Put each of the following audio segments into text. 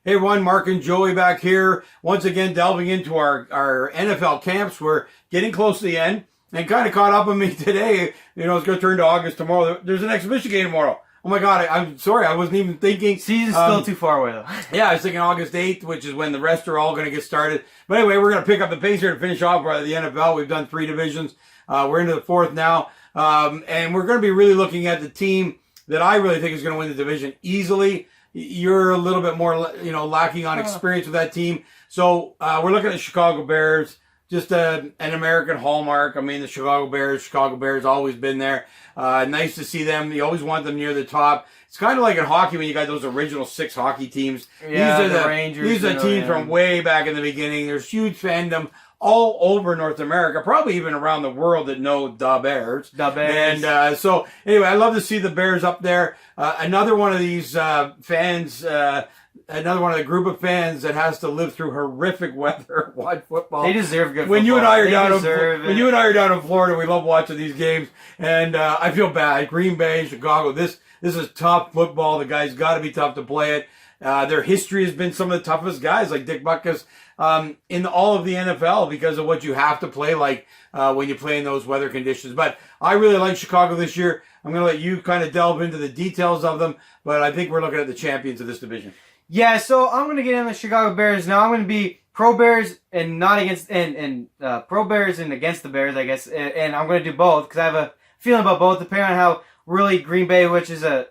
Hey everyone, Mark and Joey back here. Once again, delving into our NFL camps. We're getting close to the end and kind of caught up on me today. You know, it's going to turn to August tomorrow. There's an exhibition game tomorrow. Oh my God, I'm sorry. I wasn't even thinking. Season's still too far away though. Yeah, I was thinking August 8th, which is when the rest are all going to get started. But anyway, we're going to pick up the pace here to finish off the NFL. We've done 3 divisions. We're into the 4th now. And we're going to be really looking at the team that I really think is going to win the division easily. You're a little bit more, lacking on experience with that team. So we're looking at the Chicago Bears, just an American hallmark. I mean, the Chicago Bears always been there. Nice to see them. You always want them near the top. It's kind of like in hockey when you got those original 6 hockey teams. Yeah, the Rangers. These are teams from way back in the beginning. There's huge fandom all over North America, probably even around the world that know the Bears. The Bears. And so, anyway, I love to see the Bears up there. Another one of these fans, another one of the group of fans that has to live through horrific weather, watch football. They deserve good football. When you and I are down in Florida, we love watching these games, and I feel bad. Green Bay, Chicago, this is tough football. The guys got to be tough to play it. Their history has been some of the toughest guys, like Dick Butkus, in all of the NFL because of what you have to play like when you play in those weather conditions. But I really like Chicago this year. I'm going to let you kind of delve into the details of them, but I think we're looking at the champions of this division. Yeah, so I'm going to get in the Chicago Bears now. I'm going to be pro Bears and not against, and pro Bears and against the Bears, I guess. And I'm going to do both because I have a feeling about both, depending on how really Green Bay, which is if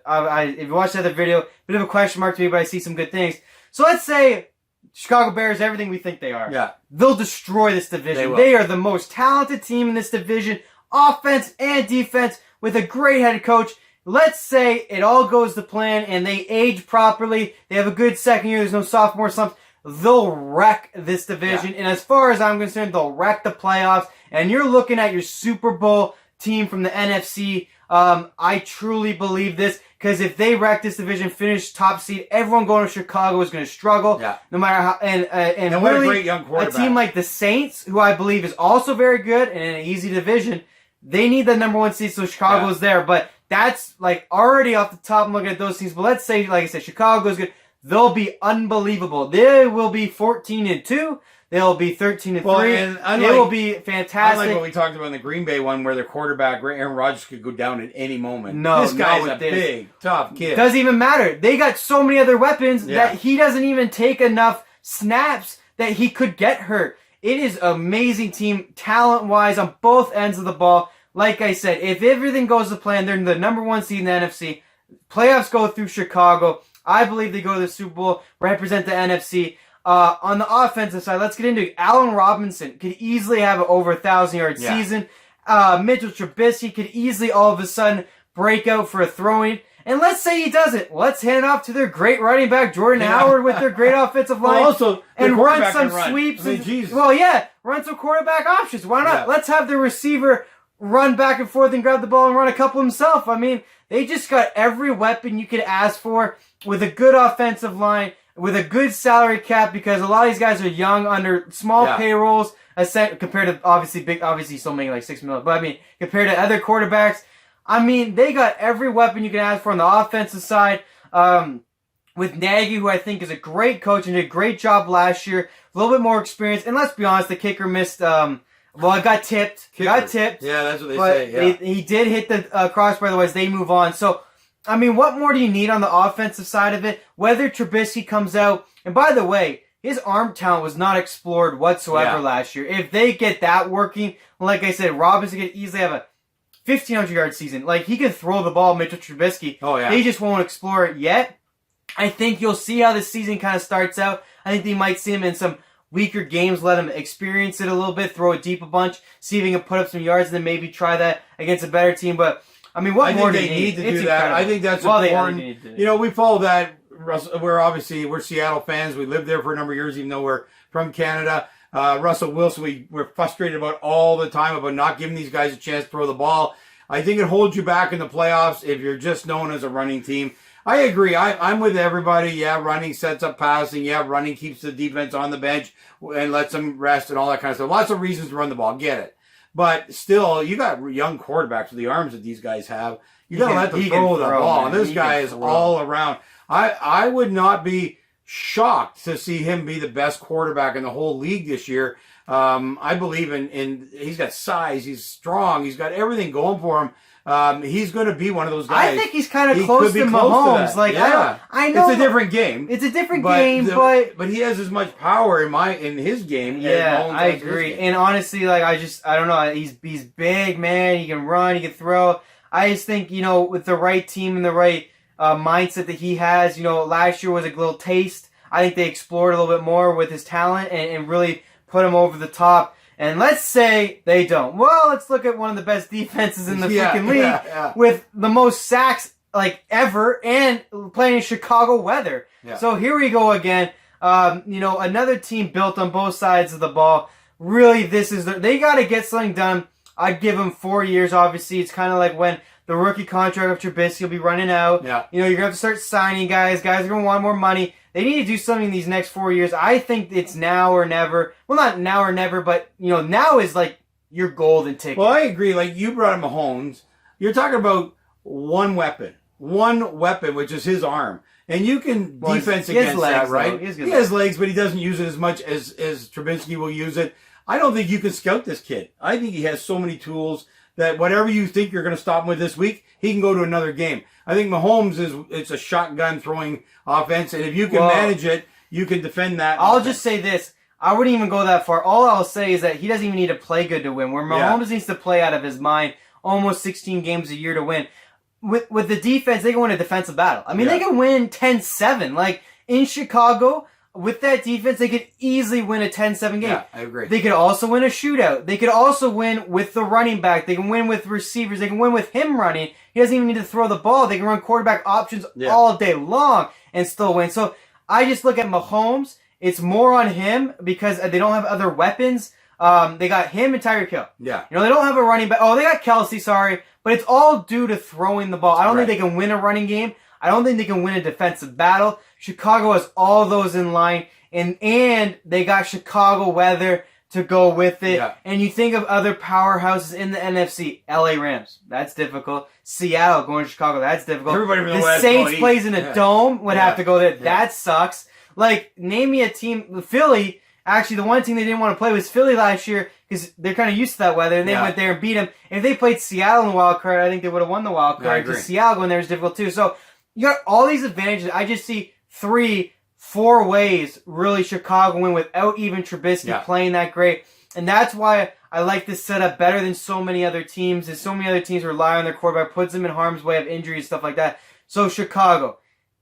you watch the other video, bit of a question mark to me, but I see some good things. So let's say Chicago Bears, everything we think they are. Yeah. They'll destroy this division. They are the most talented team in this division, offense and defense, with a great head coach. Let's say it all goes to plan and they age properly. They have a good second year. There's no sophomore slumps. They'll wreck this division. Yeah. And as far as I'm concerned, they'll wreck the playoffs. And you're looking at your Super Bowl team from the NFC. I truly believe this because if they wreck this division, finish top seed, everyone going to Chicago is going to struggle. Yeah. No matter how. And what really, a great young quarterback. A team like the Saints, who I believe is also very good and in an easy division, they need the number 1 seed, so Chicago's there. But that's like already off the top. I'm looking at those teams. But let's say, like I said, Chicago's good. They'll be unbelievable. They will be 14-2. They'll be 13-3. It will be fantastic. Unlike what we talked about in the Green Bay one, where their quarterback Aaron Rodgers could go down at any moment. No, this guy's a big, tough kid. Doesn't even matter. They got so many other weapons that he doesn't even take enough snaps that he could get hurt. It is an amazing team, talent-wise, on both ends of the ball. Like I said, if everything goes to plan, they're the number 1 seed in the NFC. Playoffs go through Chicago. I believe they go to the Super Bowl, represent the NFC. On the offensive side, let's get into it. Allen Robinson could easily have an over 1,000-yard season. Mitchell Trubisky could easily all of a sudden break out for a throwing. And let's say he doesn't. Let's hand it off to their great running back, Jordan Howard, with their great offensive line. Also, and run some sweeps. Run some quarterback options. Why not? Let's have the receiver run back and forth and grab the ball and run a couple himself. I mean, they just got every weapon you could ask for with a good offensive line, with a good salary cap, because a lot of these guys are young, under small payrolls, compared to obviously still making like $6 million. But I mean, compared to other quarterbacks, I mean, they got every weapon you can ask for on the offensive side. With Nagy, who I think is a great coach and did a great job last year, a little bit more experience. And let's be honest, the kicker missed. It got tipped. Got tipped. Yeah, that's what they say. Yeah. He did hit the crossbar, otherwise they move on. So, I mean, what more do you need on the offensive side of it? Whether Trubisky comes out, and by the way, his arm talent was not explored whatsoever last year. If they get that working, like I said, Robinson could easily have a 1,500-yard season. Like, he can throw the ball, Mitchell Trubisky. Oh, yeah. They just won't explore it yet. I think you'll see how the season kind of starts out. I think they might see him in some weaker games, let him experience it a little bit, throw it deep a bunch, see if he can put up some yards, and then maybe try that against a better team. But, I mean, what more do you need? They need to do that. I think that's important. You know, we follow that. We're Seattle fans. We lived there for a number of years, even though we're from Canada. Russell Wilson, we're frustrated about all the time about not giving these guys a chance to throw the ball. I think it holds you back in the playoffs if you're just known as a running team. I agree. I'm with everybody. Yeah, running sets up passing. Yeah, running keeps the defense on the bench and lets them rest and all that kind of stuff. Lots of reasons to run the ball. Get it. But still, you got young quarterbacks with the arms that these guys have. You got to let them throw the ball. And this guy is all around. I would not be shocked to see him be the best quarterback in the whole league this year. I believe in he's got size, he's strong, he's got everything going for him. He's going to be one of those guys. I think he's kind of close to Mahomes. Like, yeah. I know it's a different game. It's a different game, but he has as much power in his game. Yeah, as Mahomes I agree. And honestly, like I don't know. He's big, man. He can run. He can throw. I just think with the right team and the right mindset that he has. Last year was a little taste. I think they explored a little bit more with his talent and really put him over the top. And let's say they don't. Well, let's look at one of the best defenses in the freaking league with the most sacks ever and playing in Chicago weather. Yeah. So here we go again. Another team built on both sides of the ball. Really, they got to get something done. I'd give them 4 years, obviously. It's kind of like when the rookie contract of Trubisky will be running out. Yeah. You're going to have to start signing guys. Guys are going to want more money. They need to do something these next 4 years. I think it's now or never. Well, not now or never, but, now is like your golden ticket. Well, I agree. Like, you brought up Mahomes. You're talking about one weapon, which is his arm. And you can defense against legs, that, right? He has legs, but he doesn't use it as much as Trubisky will use it. I don't think you can scout this kid. I think he has so many tools that whatever you think you're going to stop him with this week, he can go to another game. I think Mahomes it's a shotgun throwing offense, and if you can manage it, you can defend that. I'll just say this. I wouldn't even go that far. All I'll say is that he doesn't even need to play good to win, where Mahomes needs to play out of his mind almost 16 games a year to win. With the defense, they can win a defensive battle. I mean, they can win 10-7. Like, in Chicago, with that defense, they could easily win a 10-7 game. Yeah, I agree. They could also win a shootout. They could also win with the running back. They can win with receivers. They can win with him running. He doesn't even need to throw the ball. They can run quarterback options all day long and still win. So I just look at Mahomes. It's more on him because they don't have other weapons. They got him and Tyreek Hill. Yeah. They don't have a running back. Oh, they got Kelsey, sorry. But it's all due to throwing the ball. I don't think they can win a running game. I don't think they can win a defensive battle. Chicago has all those in line, and they got Chicago weather to go with it. Yeah. And you think of other powerhouses in the NFC, LA Rams, that's difficult. Seattle going to Chicago, that's difficult. Everybody from the West Saints plays in a dome, would have to go there. Yeah. That sucks. Like, name me a team, Philly. Actually, the one team they didn't want to play was Philly last year because they're kind of used to that weather, and they went there and beat them. If they played Seattle in the wild card, I think they would have won the wild card because Seattle going there is difficult too. So you got all these advantages. I just see 3-4 ways really Chicago win without even Trubisky playing that great. And that's why I like this setup better than so many other teams. Is so many other teams rely on their quarterback, puts them in harm's way of injuries, stuff like that. So Chicago,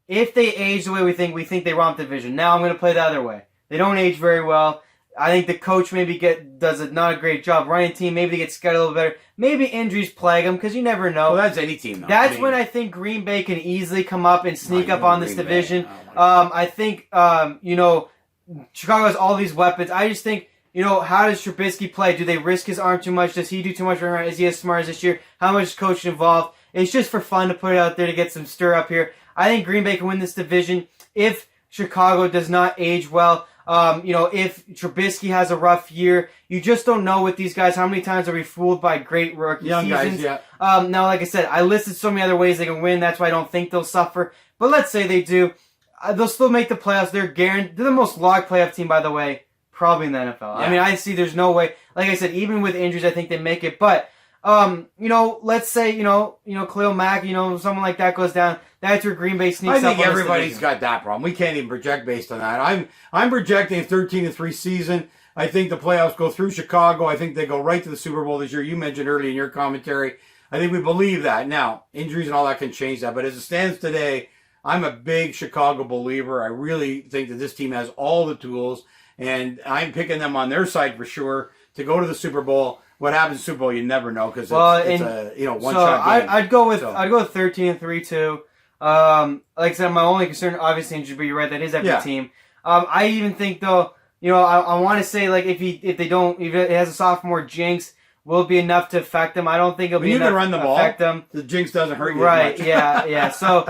if they age the way we think they romp the division. Now I'm going to play the other way. They don't age very well. I think the coach maybe does not a great job running team. Maybe they get scared a little better. Maybe injuries plague them because you never know. Well, that's any team, though. That's when I think Green Bay can easily come up and sneak up on this division. I think, Chicago has all these weapons. I just think, how does Trubisky play? Do they risk his arm too much? Does he do too much running around? Is he as smart as this year? How much is coach involved? It's just for fun to put it out there to get some stir up here. I think Green Bay can win this division if Chicago does not age well. If Trubisky has a rough year, you just don't know with these guys how many times are we fooled by great rookie seasons. Guys, now, like I said, I listed so many other ways they can win. That's why I don't think they'll suffer. But let's say they do. They'll still make the playoffs. They're the most locked playoff team, by the way, probably in the NFL. Yeah. I mean, I see there's no way. Like I said, even with injuries, I think they make it. But, let's say, Khalil Mack, someone like that goes down. That's where Green Bay sneaks up. I think everybody's got that problem. We can't even project based on that. I'm projecting a 13-3 season. I think the playoffs go through Chicago. I think they go right to the Super Bowl this year. You mentioned earlier in your commentary. I think we believe that. Now, injuries and all that can change that. But as it stands today, I'm a big Chicago believer. I really think that this team has all the tools. And I'm picking them on their side for sure to go to the Super Bowl. What happens in the Super Bowl, you never know because it's a one-shot game. I'd go with 13-3 too. Like I said, my only concern, obviously, injury, but you're right, that is every team. I even think, though, I want to say, like, if it has a sophomore jinx, will it be enough to affect them? I don't think it'll be enough to affect them. The jinx doesn't hurt you right, as much. yeah. So,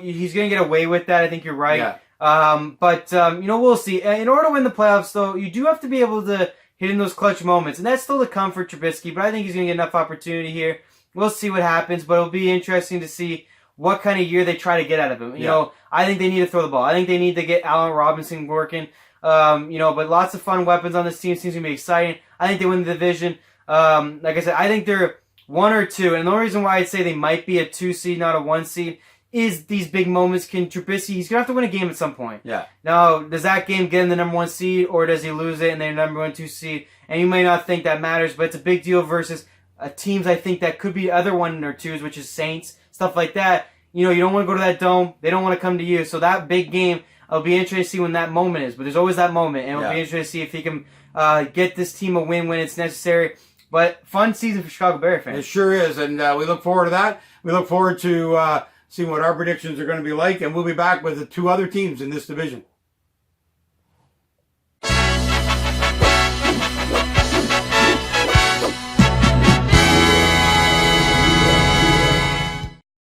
he's going to get away with that. I think you're right. Yeah. We'll see. In order to win the playoffs, though, you do have to be able to hit in those clutch moments. And that's still to come for Trubisky, but I think he's going to get enough opportunity here. We'll see what happens, but it'll be interesting to see what kind of year they try to get out of him. You know, I think they need to throw the ball. I think they need to get Allen Robinson working. You know, but lots of fun weapons on this team. Seems to be exciting. I think they win the division. Like I said, I think they're 1 or 2. And the only reason why I'd say they might be a 2 seed, not a 1 seed, is these big moments. Can Trubisky, he's going to have to win a game at some point. Yeah. Now, does that game get him the number 1 seed, or does he lose it and they're number 1, 2 seed? And you may not think that matters, but it's a big deal versus teams I think that could be other 1 or 2s, which is Saints, stuff like that. You know, you don't want to go to that dome. They don't want to come to you. So that big game, it'll be interesting to see when that moment is. But there's always that moment, and it'll be interesting to see if he can get this team a win when it's necessary. But fun season for Chicago Bears fans. It sure is, and we look forward to that. We look forward to seeing what our predictions are going to be like, and we'll be back with the 2 other teams in this division.